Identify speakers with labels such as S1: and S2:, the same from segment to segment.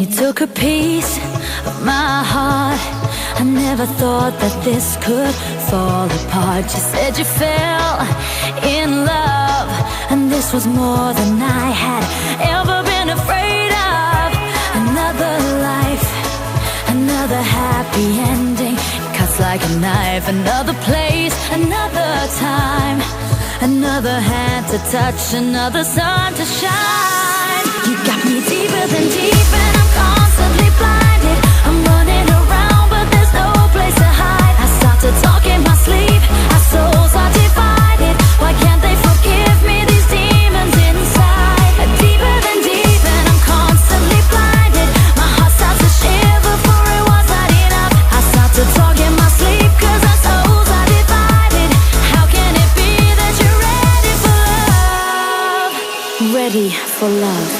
S1: You took a piece of my heart. I never thought that this could fall apart. You said you fell in love, and this was more than I had ever been afraid of. Another life, another happy ending. It cuts like a knife. Another place, another time, another hand to touch, another sun to shine. You got me deeper than deep, and I'm constantly blinded. I'm running around, but there's no place to hide. I start to talk in my sleep. Our souls are divided. Why can't they forgive me, these demons inside? Deeper than deep, and I'm constantly blinded. My heart starts to shiver, for it was not enough. I start to talk in my sleep, 'cause our souls are divided. How can it be that you're ready for love? Ready for love.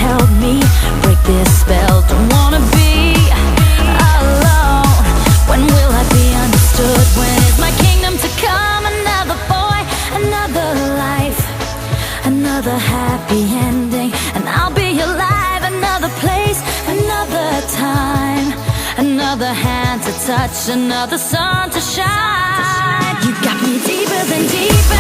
S1: Help me break this spell. Don't wanna be alone. When will I be understood? When is my kingdom to come? Another boy, another life, another happy ending, and I'll be alive. Another place, another time, another hand to touch, another sun to shine. You got me deeper than deep.